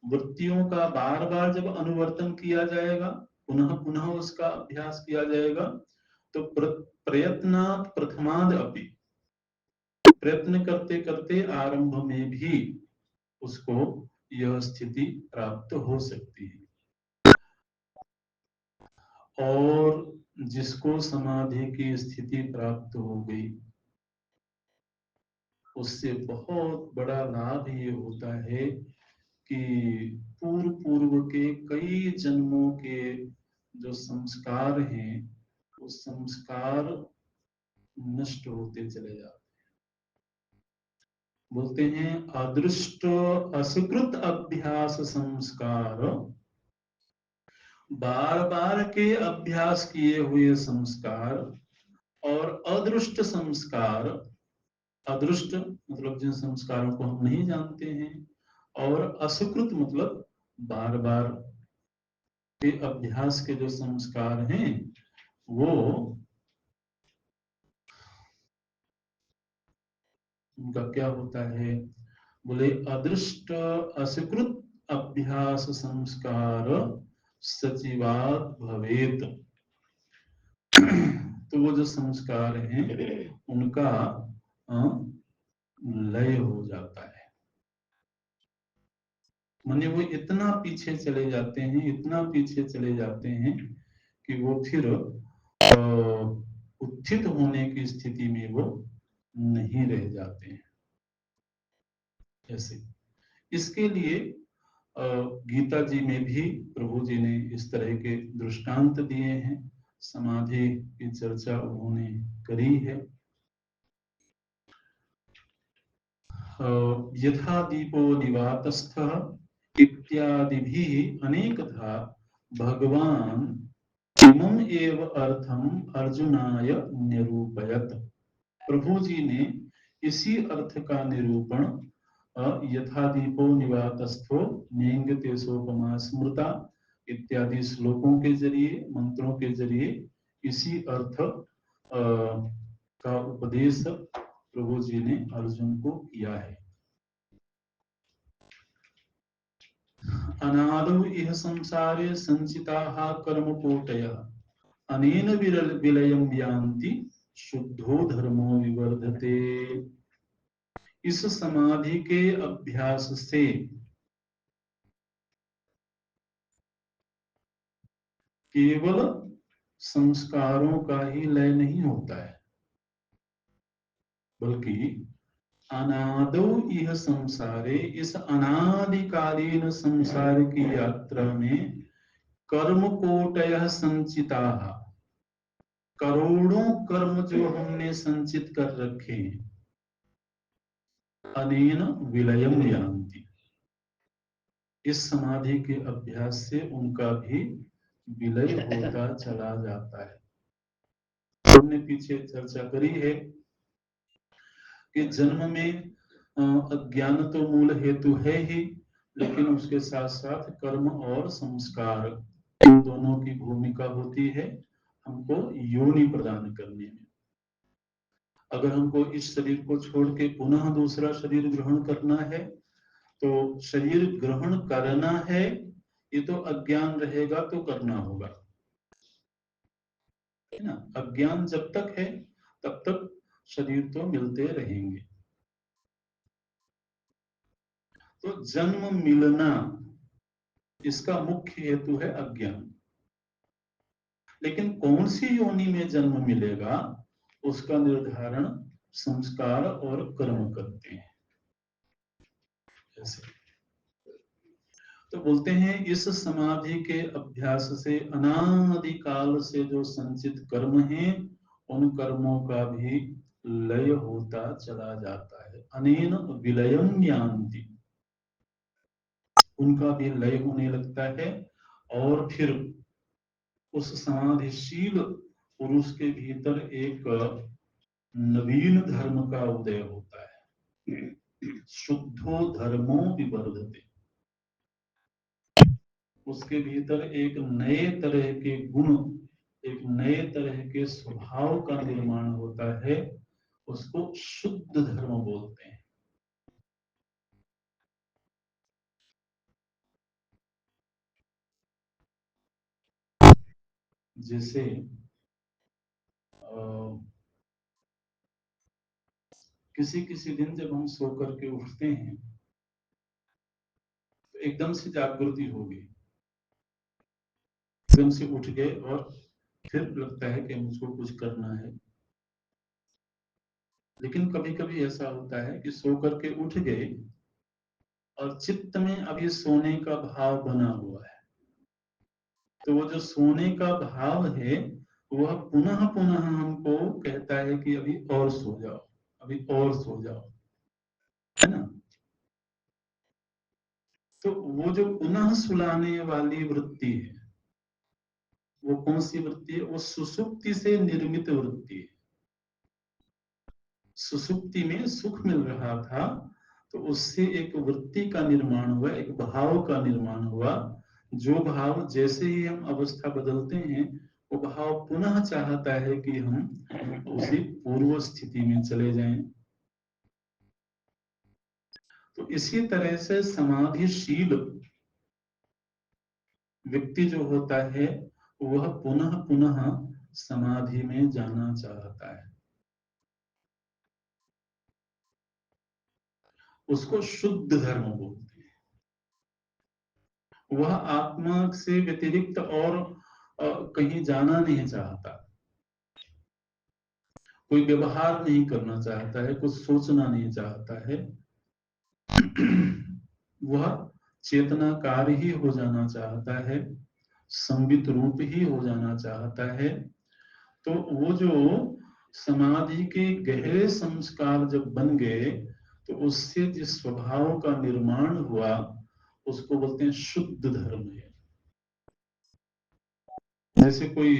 वृत्तियों का बार बार जब अनुवर्तन किया जाएगा, पुनः पुनः उसका अभ्यास किया जाएगा, तो प्रयत्नात् प्रथमाद अपि, प्रयत्न करते करते आरंभ में भी उसको यह स्थिति प्राप्त हो सकती है। और जिसको समाधि की स्थिति प्राप्त हो गई, उससे बहुत बड़ा लाभ ये होता है कि पूर्व के कई जन्मों के जो संस्कार हैं, वो संस्कार नष्ट होते चले जाते हैं। बोलते हैं अदृष्ट असकृत अभ्यास संस्कार, बार बार के अभ्यास किए हुए संस्कार, और अदृष्ट संस्कार, अदृष्ट मतलब जिन संस्कारों को हम नहीं जानते हैं, और असकृत मतलब बार बार के अभ्यास के जो संस्कार हैं, वो उनका क्या होता है। बोले अदृष्ट असकृत अभ्यास संस्कार सचिवात भवेत। तो वो जो संस्कार हैं उनका लय हो जाता है। माने वो इतना पीछे चले जाते हैं, इतना पीछे चले जाते हैं कि वो फिर उत्थित होने की स्थिति में वो नहीं रह जाते हैं। ऐसे इसके लिए गीता जी में भी प्रभु जी ने इस तरह के दृष्टांत दिए हैं। समाधि की चर्चा उन्होंने करी है। यथा दीपो निवातस्थः इत्यादिभिः अनेकधा भगवान इमम एव अर्थम अर्जुनाय निरूपयत। प्रभु जी ने इसी अर्थ का निरूपण यथा दीपो निवातस्थो नेंगते सोपमा स्मृता इत्यादि श्लोकों के जरिए, मंत्रों के जरिए इसी अर्थ का उपदेश प्रभु जी ने अर्जुन को किया है। अनादौ इह संसारे संचिताः कर्मकोटयः अनेन विलयं यान्ति शुद्धो धर्मो विवर्धते। इस समाधि के अभ्यास से केवल संस्कारों का ही लय नहीं होता है, बल्कि अनादौ इह संसारे, इस अनादिकालीन संसार की यात्रा में कर्म कोटयः संचिताः, करोड़ों कर्म जो हमने संचित कर रखे हैं, अनेन विलयम यान्ति, इस समाधि के अभ्यास से उनका भी विलय होता चला जाता है। हमने पीछे चर्चा करी है कि जन्म में अज्ञान तो मूल हेतु है ही, लेकिन उसके साथ साथ कर्म और संस्कार इन दोनों की भूमिका होती है हमको योनि प्रदान करने में। अगर हमको इस शरीर को छोड़ के पुनः दूसरा शरीर ग्रहण करना है, तो शरीर ग्रहण करना है, ये तो अज्ञान रहेगा तो करना होगा, है ना। अज्ञान जब तक है तब तक शरीर तो मिलते रहेंगे। तो जन्म मिलना, इसका मुख्य हेतु है अज्ञान। लेकिन कौन सी योनि में जन्म मिलेगा उसका निर्धारण संस्कार और कर्म करते हैं। ऐसे तो बोलते हैं इस समाधि के अभ्यास से अनादिकाल से जो संचित कर्म हैं, उन कर्मों का भी लय होता चला जाता है। अनेन विलयम यान्ति, उनका भी लय होने लगता है और फिर उस समाधिशील पुरुष के भीतर एक नवीन धर्म का उदय होता है। शुद्धो धर्मो विवर्धते, उसके भीतर एक नए तरह के गुण, एक नए तरह के स्वभाव का निर्माण होता है, उसको शुद्ध धर्म बोलते हैं। जैसे किसी किसी दिन जब हम सो करके उठते हैं तो एकदम से जागृति होगी, एकदम से उठ गए और फिर लगता है कि मुझको कुछ करना है। लेकिन कभी कभी ऐसा होता है कि सो करके उठ गए और चित्त में अभी सोने का भाव बना हुआ है, तो वो जो सोने का भाव है वह पुनः पुनः हमको कहता है कि अभी और सो जाओ, अभी और सो जाओ, है ना। तो वो जो पुनः सुलाने वाली वृत्ति है, वो कौन सी वृत्ति है? वो सुसुप्ति से निर्मित वृत्ति है। सुसुप्ति में सुख मिल रहा था तो उससे एक वृत्ति का निर्माण हुआ, एक भाव का निर्माण हुआ। जो भाव जैसे ही हम अवस्था बदलते हैं, वो भाव पुनः चाहता है कि हम उसी पूर्व स्थिति में चले जाएं। तो इसी तरह से समाधिशील व्यक्ति जो होता है वह पुनः पुनः समाधि में जाना चाहता है, उसको शुद्ध धर्म बोलते हैं। वह आत्मा से व्यतिरिक्त और कहीं जाना नहीं चाहता, कोई व्यवहार नहीं करना चाहता है, कुछ सोचना नहीं चाहता है। वह चेतनाकार ही हो जाना चाहता है, संवित रूप ही हो जाना चाहता है। तो वो जो समाधि के गहरे संस्कार जब बन गए तो उससे जिस स्वभाव का निर्माण हुआ उसको बोलते हैं शुद्ध धर्म है। जैसे कोई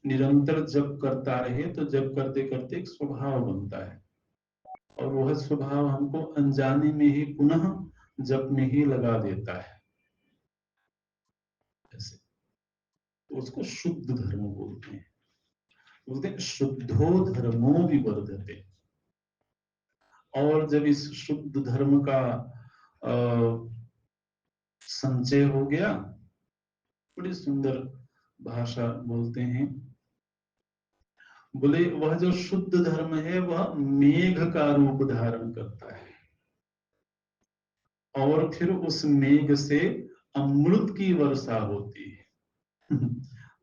निरंतर जप करता रहे तो जप करते करते एक स्वभाव बनता है, और वह स्वभाव हमको अनजाने में ही पुनः जप में ही लगा देता है। ऐसे तो उसको शुद्ध धर्म बोलते हैं। बोलते हैं शुद्धो धर्मो विवर्धते। और जब इस शुद्ध धर्म का संचय हो गया, बड़ी सुंदर भाषा बोलते हैं, बोले वह जो शुद्ध धर्म है वह मेघ का रूप धारण करता है, और फिर उस मेघ से अमृत की वर्षा होती है।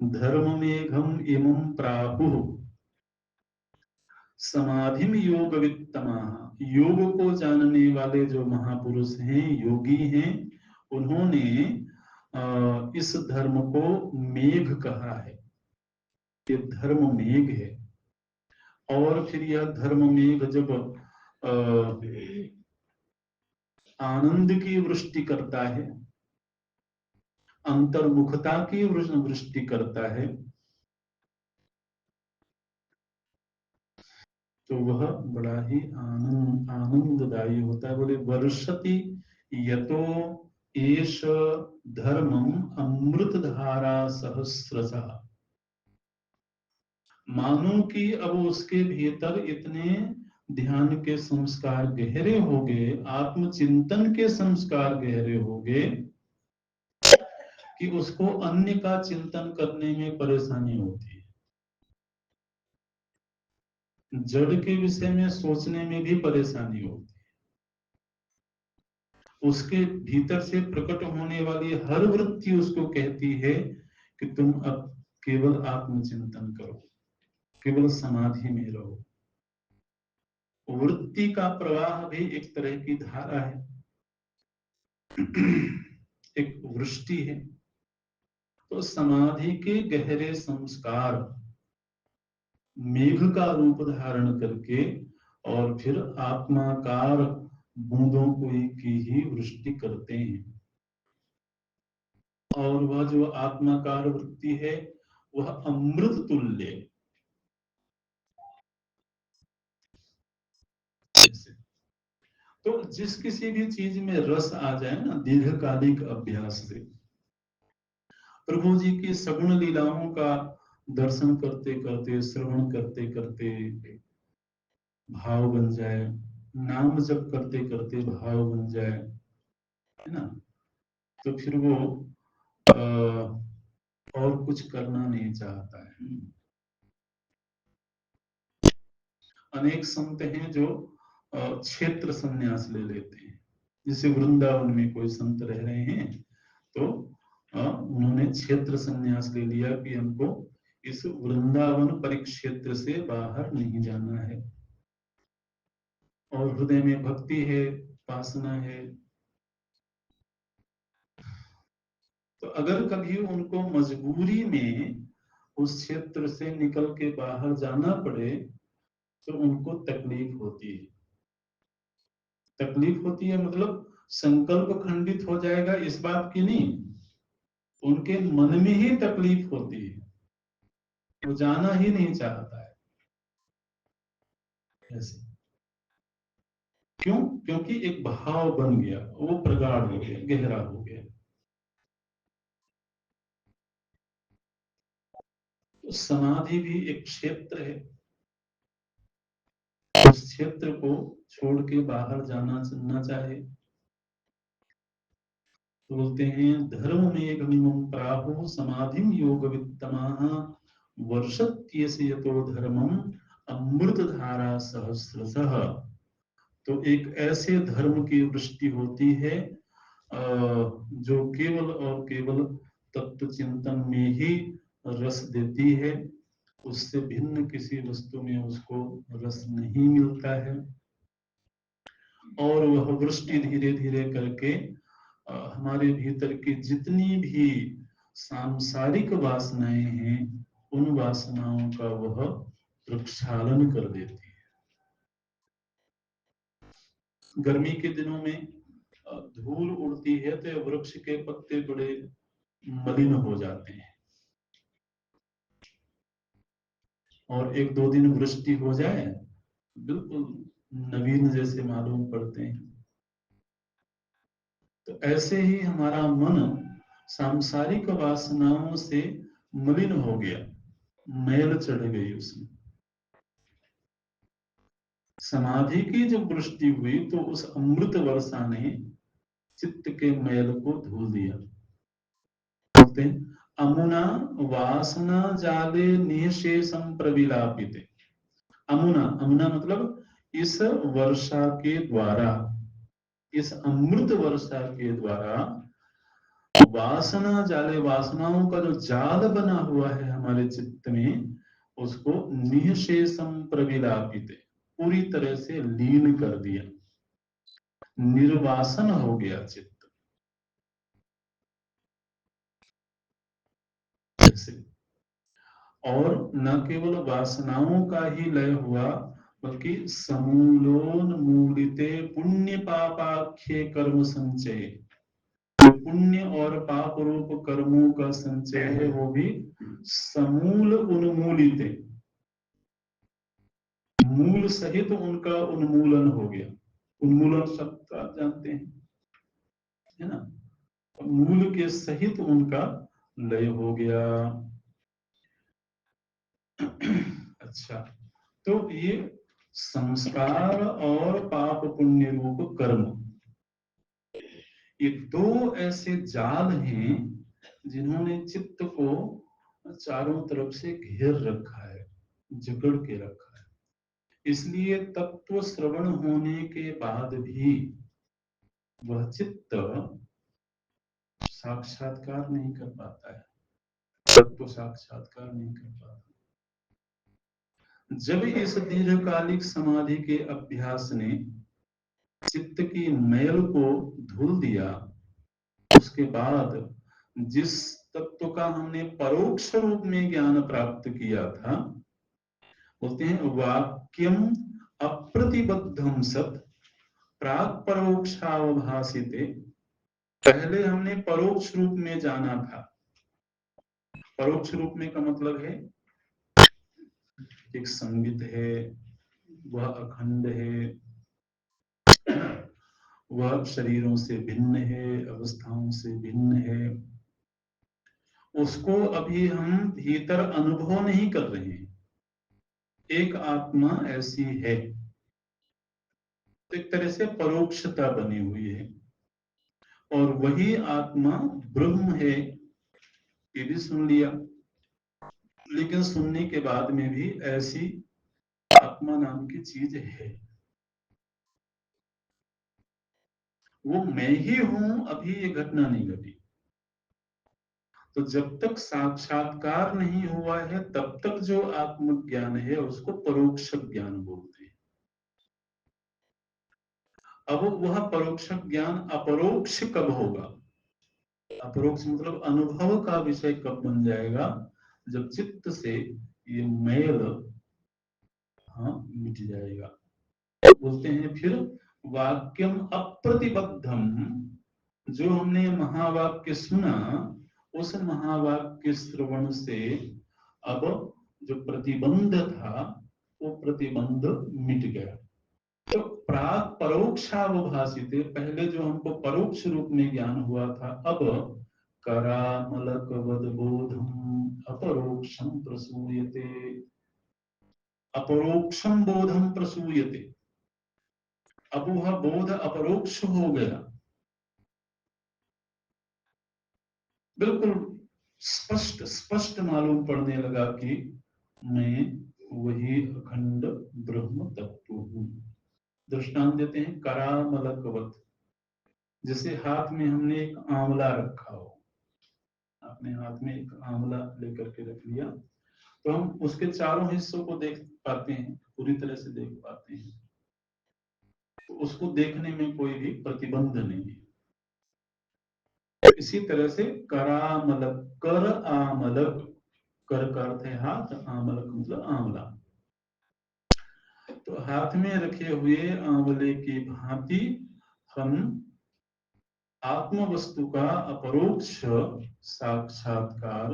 धर्म मेघम इमं प्राहुः समाधिम योग वित्तमा। योग को जानने वाले जो महापुरुष हैं, योगी हैं, उन्होंने इस धर्म को मेघ कहा है। ये धर्म मेघ है। और फिर यह धर्म मेघ जब आनंद की वृष्टि करता है, अंतर्मुखता की वृष्टि करता है, तो वह बड़ा ही आनंददायी होता है। बोले वर्षति यतो एष धर्मम अमृत धारा सहस्रशः। मानो कि अब उसके भीतर इतने ध्यान के संस्कार गहरे हो गए, आत्मचिंतन के संस्कार गहरे हो गए कि उसको अन्य का चिंतन करने में परेशानी होती है। जड़ के विषय में सोचने में भी परेशानी होती है। उसके भीतर से प्रकट होने वाली हर वृत्ति उसको कहती है कि तुम अब केवल आत्मचिंतन करो, केवल समाधि में रहो। वृत्ति का प्रवाह भी एक तरह की धारा है, एक वृष्टि है। तो समाधि के गहरे संस्कार मेघ का रूप धारण करके और फिर आत्माकार बूंदों की ही वृष्टि करते हैं। और वह जो आत्माकार वृत्ति है वह अमृत तुल्य। तो जिस किसी भी चीज में रस आ जाए ना, दीर्घकालिक अभ्यास से प्रभु जी की सगुण लीलाओं का दर्शन करते करते, श्रवण करते करते भाव बन जाए, नाम जप करते करते भाव बन जाए, है ना, तो फिर वो और कुछ करना नहीं चाहता है। अनेक संत हैं जो क्षेत्र संन्यास ले लेते हैं। जैसे वृंदावन में कोई संत रह रहे हैं तो उन्होंने क्षेत्र संन्यास ले लिया कि हमको इस वृंदावन परिक्षेत्र से बाहर नहीं जाना है, और हृदय में भक्ति है, उपासना है। तो अगर कभी उनको मजबूरी में उस क्षेत्र से निकल के बाहर जाना पड़े तो उनको तकलीफ होती है। तकलीफ होती है मतलब संकल्प खंडित हो जाएगा इस बात की नहीं, उनके मन में ही तकलीफ होती है, वो जाना ही नहीं चाहता है। ऐसे क्यों? क्योंकि एक भाव बन गया, वो प्रगाढ़ हो गया, गहरा हो गया। तो समाधि भी एक क्षेत्र है, उस क्षेत्र को छोड़ के बाहर जाना चलना चाहे तो बोलते हैं धर्म में गमिमं प्राहुः समाधिम योग वित्तमाः वर्षत्यस्य यतो धर्मम अमृत धारा सहस्रशः। तो एक ऐसे धर्म की वृष्टि होती है जो केवल और केवल तत्व चिंतन में ही रस देती है, उससे भिन्न किसी वस्तु में उसको रस नहीं मिलता है। और वह वृष्टि धीरे धीरे करके हमारे भीतर की जितनी भी सांसारिक वासनाएं हैं, उन वासनाओं का वह प्रक्षालन कर देती है। गर्मी के दिनों में धूल उड़ती है तो वृक्ष के पत्ते बड़े मलिन हो जाते हैं, और एक दो दिन वृष्टि हो जाए बिल्कुल नवीन जैसे मालूम पड़ते हैं। तो ऐसे ही हमारा मन सांसारिक वासनाओं से मलिन हो गया, मैल चढ़ गई उसमें। समाधि की जब वृष्टि हुई तो उस अमृत वर्षा ने चित्त के मैल को धुल दिया। बोलते हैं अमुना वासना जाले निःशेषम प्रविलापिते। अमुना, अमुना मतलब इस वर्षा के द्वारा, इस अमृत वर्षा के द्वारा वासना जाले, वासनाओं का जो जाल बना हुआ है हमारे चित्त में, उसको निःशेषम प्रविलापिते, पूरी तरह से लीन कर दिया, निर्वासन हो गया चित्त। जैसे, और न केवल वासनाओं का ही लय हुआ, बल्कि समूलोन्मूलिते पुण्य पापाख्ये कर्म संचय, पुण्य और पाप रूप कर्मों का संचय है वो भी समूल उन्मूलित, मूल सहित उनका उन्मूलन हो गया। उन्मूलन शब्द आप जानते हैं, है ना? मूल के सहित उनका लय हो गया। अच्छा, तो ये संस्कार और पाप पुण्य रूप कर्म, ये दो ऐसे जाल हैं जिन्होंने चित्त को चारों तरफ से घेर रखा है, जकड़ के रखा है। इसलिए तत्व श्रवण होने के बाद भी वह चित्त साक्षात्कार नहीं कर पाता है, तत्व साक्षात्कार नहीं कर पाता। जब इस दीर्घकालिक समाधि के अभ्यास ने चित्त की मैल को धुल दिया, उसके बाद जिस तत्व का हमने परोक्ष रूप में ज्ञान प्राप्त किया था, बोलते हैं वाक्यम अप्रतिबद्धम सत प्राक परोक्षावभासिते। पहले हमने परोक्ष रूप में जाना था। परोक्ष रूप में का मतलब है एक संगीत है, वह अखंड है, वह शरीरों से भिन्न है, अवस्थाओं से भिन्न है, उसको अभी हम भीतर अनुभव नहीं कर रहे हैं। एक आत्मा ऐसी है, तो एक तरह से परोक्षता बनी हुई है, और वही आत्मा ब्रह्म है, ये भी सुन लिया। लेकिन सुनने के बाद में भी ऐसी आत्मा नाम की चीज है, वो मैं ही हूं, अभी ये घटना नहीं घटी। तो जब तक साक्षात्कार नहीं हुआ है तब तक जो आत्मज्ञान है उसको परोक्ष ज्ञान बोलते हैं। अब वह परोक्ष ज्ञान अपरोक्ष कब होगा? अपरोक्ष मतलब अनुभव का विषय कब बन जाएगा? जब चित्त से ये मैल मिट जाएगा। बोलते हैं फिर वाक्यम अप्रतिबद्धम, जो हमने महावाक्य सुना, उस महावाक्य श्रवण से अब जो प्रतिबंध था वो प्रतिबंध मिट गया। तो प्राक परोक्षावभासित, पहले जो हमको परोक्ष रूप में ज्ञान हुआ था, अब करामलकवद बोधम अपरोक्षम प्रसूयते, अपरोक्षम बोधम प्रसूयते। अब वह बोध अपरोक्ष हो गया, बिल्कुल स्पष्ट स्पष्ट मालूम पड़ने लगा कि मैं वही अखंड ब्रह्म तत्व हूं। दृष्टांत देते हैं करामलकवत, जैसे हाथ में हमने एक आंवला रखा हो, अपने हाथ में एक आंवला लेकर के रख लिया, तो हम उसके चारों हिस्सों को देख पाते हैं, पूरी तरह से देख पाते हैं, तो उसको देखने में कोई भी प्रतिबंध नहीं है। इसी तरह से करामलक, कर आमलक, कर का अर्थ है हाथ, आमलक मतलब आंवला। तो हाथ में रखे हुए आंवले की भांति हम आत्म वस्तु का अपरोक्ष साक्षात्कार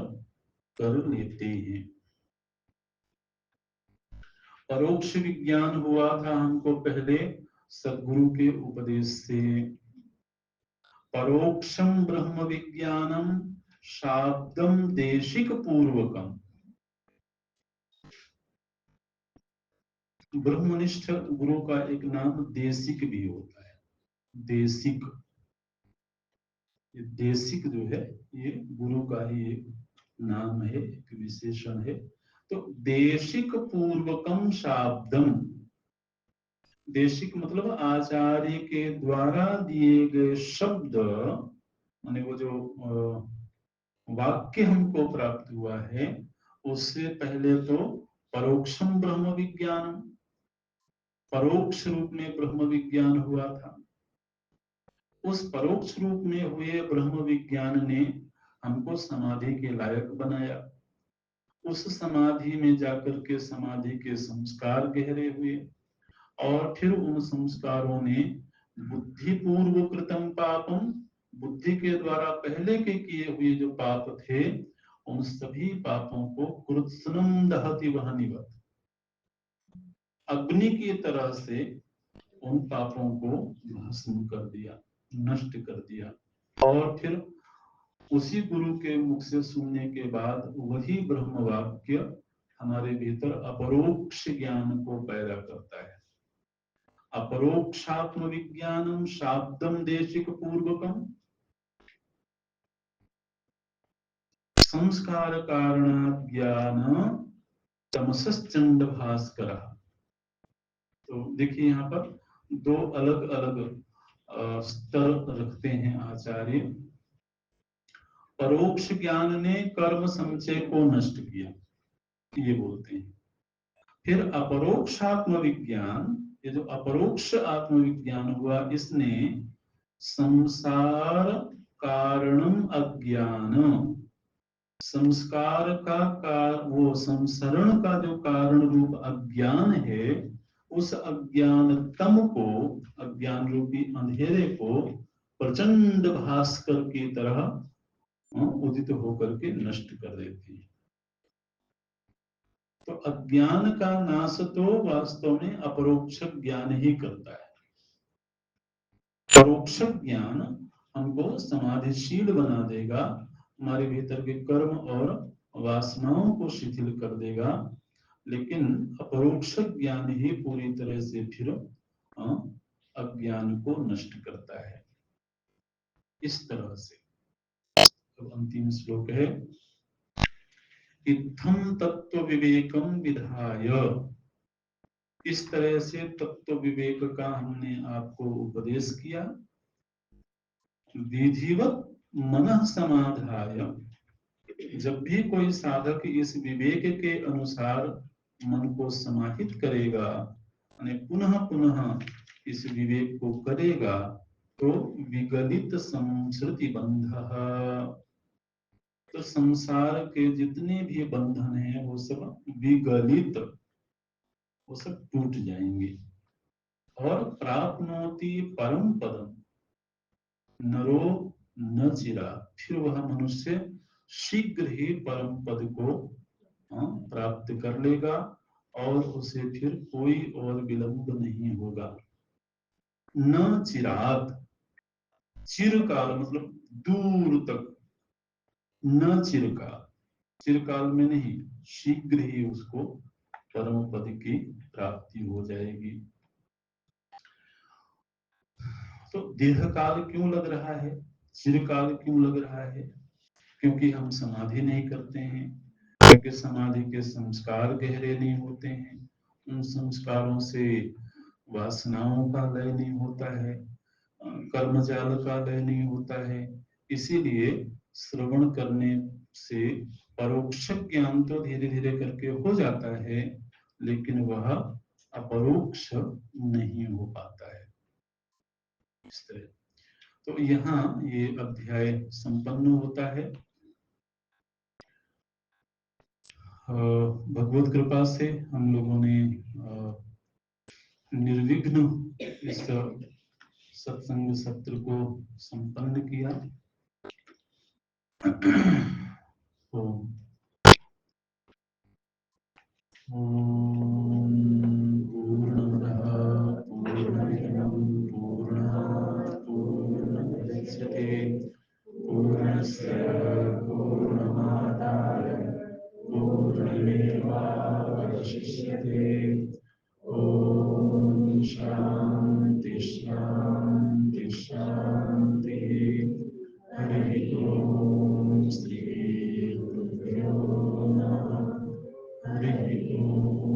कर लेते हैं। परोक्ष विज्ञान हुआ था हमको पहले सद्गुरु के उपदेश से। परोक्षम ब्रह्म विज्ञानम शाब्दम देशिक पूर्वकम। ब्रह्मनिष्ठ गुरु का एक नाम देशिक भी होता है। देशिक, ये देशिक जो है ये गुरु का ही एक नाम है, एक विशेषण है। तो देशिक पूर्वकम शाब्दम, देशिक मतलब आचार्य के द्वारा दिए गए शब्द, माने वो जो वाक्य हमको प्राप्त हुआ है, उससे पहले तो परोक्षम ब्रह्म विज्ञान, परोक्ष रूप में ब्रह्म विज्ञान हुआ था। उस परोक्ष रूप में हुए ब्रह्म विज्ञान ने हमको समाधि के लायक बनाया। उस समाधि में जाकर के समाधि के संस्कार गहरे हुए, और फिर उन संस्कारों ने बुद्धि पूर्व कृतम पापम, बुद्धि के द्वारा पहले के किए हुए जो पाप थे, उन सभी पापों को कृत्स्नम दहति वहनिवत, अग्नि की तरह से उन पापों को भस्म कर दिया, नष्ट कर दिया। और फिर उसी गुरु के मुख से सुनने के बाद वही ब्रह्म वाक्य हमारे भीतर अपरोक्ष ज्ञान को पैदा करता है। अपरोक्षात्म विज्ञानम शाब्दम देशिक पूर्वकम संस्कार कारण ज्ञान तमसश्चंड भास्कर। तो देखिए यहाँ पर दो अलग अलग स्तर रखते हैं आचार्य। परोक्ष ज्ञान ने कर्म संचय को नष्ट किया, ये बोलते हैं। फिर अपरोक्षात्म विज्ञान, ये जो अपरोक्ष आत्मविज्ञान हुआ, इसने संसार कारणम अज्ञान, संस्कार का वो संसरण का जो कारण रूप अज्ञान है, उस अज्ञान तम को, अज्ञान रूपी अंधेरे को प्रचंड भास्कर की तरह उदित होकर के नष्ट कर देती है। तो अज्ञान का नाश तो वास्तव में अपरोक्ष ज्ञान ही करता है। परोक्ष ज्ञान हमको समाधिशील बना देगा, हमारे भीतर के कर्म और वासनाओं को शिथिल कर देगा, लेकिन अपरोक्ष ज्ञान ही पूरी तरह से फिर अज्ञान को नष्ट करता है। इस तरह से तो अंतिम श्लोक है, इत्थं तत्व विवेकम विधाय, इस तरह से तत्व विवेक का हमने आपको उपदेश किया। विधिवत मनः समाधाय, जब भी कोई साधक इस विवेक के अनुसार मन को समाहित करेगा, पुनः पुनः इस विवेक को करेगा, तो विगलित संस्कृति बंध, तो संसार के जितने भी बंधन हैं वो सब विगलित, वो सब टूट जाएंगे। और प्राप्नोति परम पदम नरो न चिरा, फिर वह मनुष्य शीघ्र ही परम पद को प्राप्त कर लेगा, और उसे फिर कोई और विलंब नहीं होगा। न चिरात, चिरकाल मतलब दूर तक, न चिरकाल, चिरकाल में नहीं, शीघ्र ही उसको परम पद की प्राप्ति हो जाएगी। तो दीर्घ काल क्यों लग रहा है, चिरकाल क्यों लग रहा है? क्योंकि हम समाधि नहीं करते हैं, क्योंकि समाधि के संस्कार गहरे नहीं होते हैं, उन संस्कारों से वासनाओं का लय नहीं होता है, कर्मजाल का लय नहीं होता है। इसीलिए श्रवण करने से परोक्ष ज्ञान तो धीरे धीरे करके हो जाता है, लेकिन वह अपरोक्ष नहीं हो पाता है। इस तरह तो यहाँ ये अध्याय संपन्न होता है। भगवत कृपा से हम लोगों ने निर्विघ्न इस सत्संग सत्र को संपन्न किया। ओम पूर्णमदः पूर्णमिदं पूर्णात् पूर्णमुदच्यते पूर्णस्य पूर्णमादाय पूर्णमेवावशिष्यते। ओम शांति शांति शांति। हरि ओम। श्री गुरुभ्यो नमः। हरि ओम।